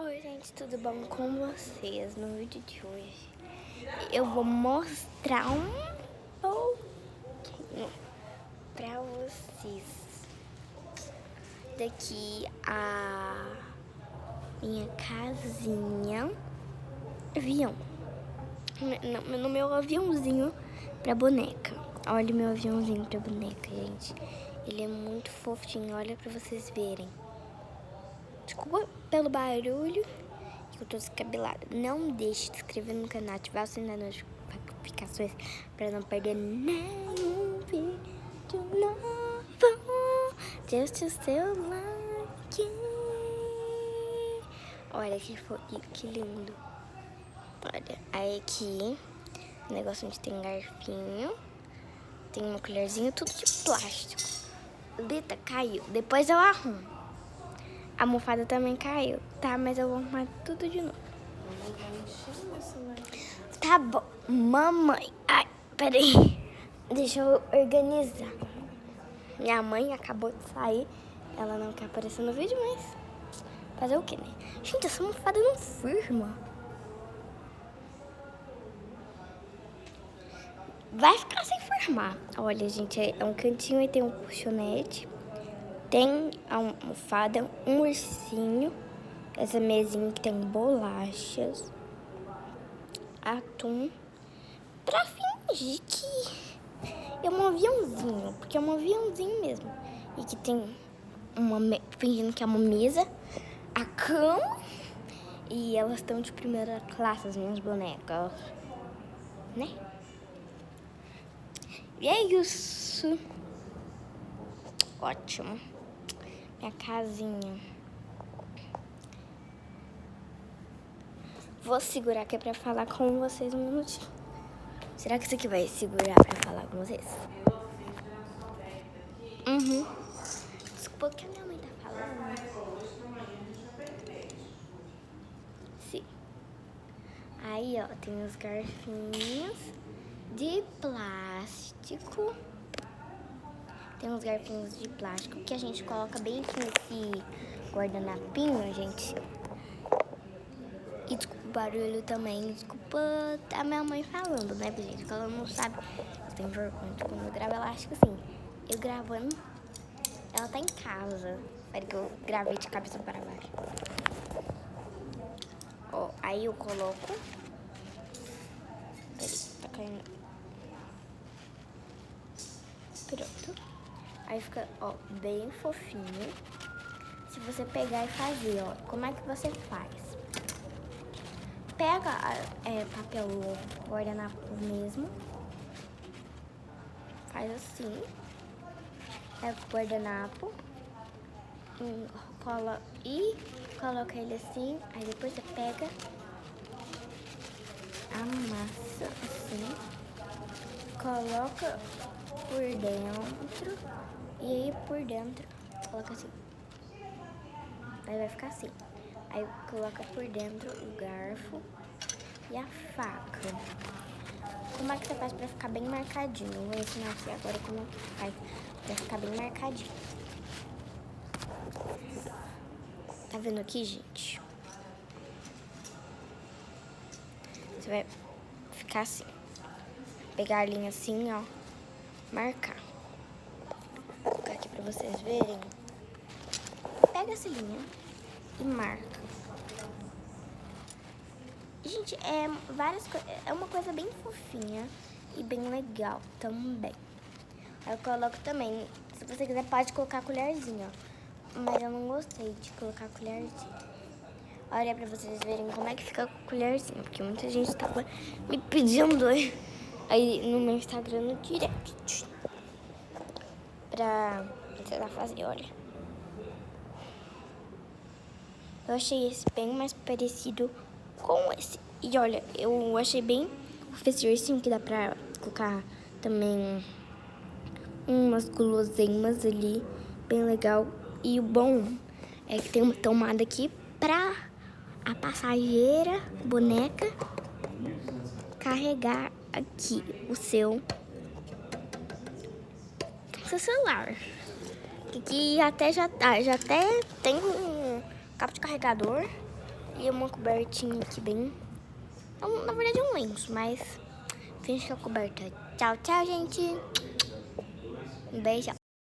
Oi gente, tudo bom com vocês? No vídeo de hoje eu vou mostrar um pouquinho pra vocês daqui a minha casinha avião, no meu aviãozinho pra boneca. Olha o meu aviãozinho pra boneca, gente. Ele é muito fofinho, olha pra vocês verem. Desculpa pelo barulho, que eu tô descabelada. Não deixe de se inscrever no canal, ativar o sininho das notificações pra não perder nenhum vídeo novo. Deixa o seu like. Olha que lindo. Olha, aí aqui o negócio onde tem garfinho, tem uma colherzinha, tudo de plástico. Lita caiu, depois eu arrumo. A almofada também caiu, tá? Mas eu vou arrumar tudo de novo. Tá bom. Mamãe. Ai, peraí. Deixa eu organizar. Minha mãe acabou de sair. Ela não quer aparecer no vídeo, mas fazer o quê, né? Gente, essa almofada não firma. Vai ficar sem firmar. Olha, gente, é um cantinho e tem um colchonete. Tem a almofada, um ursinho, essa mesinha que tem bolachas, atum, pra fingir que é um aviãozinho, porque é um aviãozinho mesmo. E que tem fingindo que é uma mesa, a cama, e elas estão de primeira classe, as minhas bonecas, né? E é isso. Ótimo. Minha casinha. Vou segurar aqui pra falar com vocês um minutinho. Será que isso aqui vai segurar pra falar com vocês? Desculpa, o que a minha mãe tá falando? Sim. Aí, ó, tem os garfinhos de plástico. Tem uns garfinhos de plástico que a gente coloca bem aqui nesse guardanapinho, gente. E desculpa o barulho também, desculpa a minha mãe falando, né, gente? Porque ela não sabe. Eu tenho vergonha de quando eu gravo, ela acha que assim, eu gravando, ela tá em casa. Espera que eu gravei de cabeça para baixo. Ó, aí eu coloco. Peraí, tá caindo. Pronto. Aí fica, ó, bem fofinho. Se você pegar e fazer, ó, como é que você faz? Pega papel guardanapo mesmo. Faz assim. Pega o guardanapo. Coloca ele assim. Aí depois você pega. Amassa assim. Coloca por dentro. E aí por dentro coloca assim. Aí vai ficar assim. Aí coloca por dentro o garfo e a faca. Como é que você faz pra ficar bem marcadinho? Eu vou ensinar aqui agora como é que faz pra ficar bem marcadinho. Tá vendo aqui, gente? Você vai ficar assim. Pegar a linha assim, ó. Marcar. Vou colocar aqui pra vocês verem. Pega essa linha e marca. Gente, é uma coisa bem fofinha e bem legal também. Aí eu coloco também, se você quiser pode colocar a colherzinha, ó. Mas eu não gostei de colocar a colherzinha. Olha pra vocês verem como é que fica a colherzinha, porque muita gente tá me pedindo aí no meu Instagram no direct pra tentar fazer, olha. Eu achei esse bem mais parecido com esse. E olha, eu achei bem esse ursinho que dá pra colocar também umas guloseimas ali, bem legal. E o bom é que tem uma tomada aqui pra a passageira, boneca, carregar aqui o seu celular. Aqui já até tem um cabo de carregador. E uma cobertinha aqui bem... Na verdade é um lenço, mas finge que é coberta. Tchau, tchau, gente. Um beijão.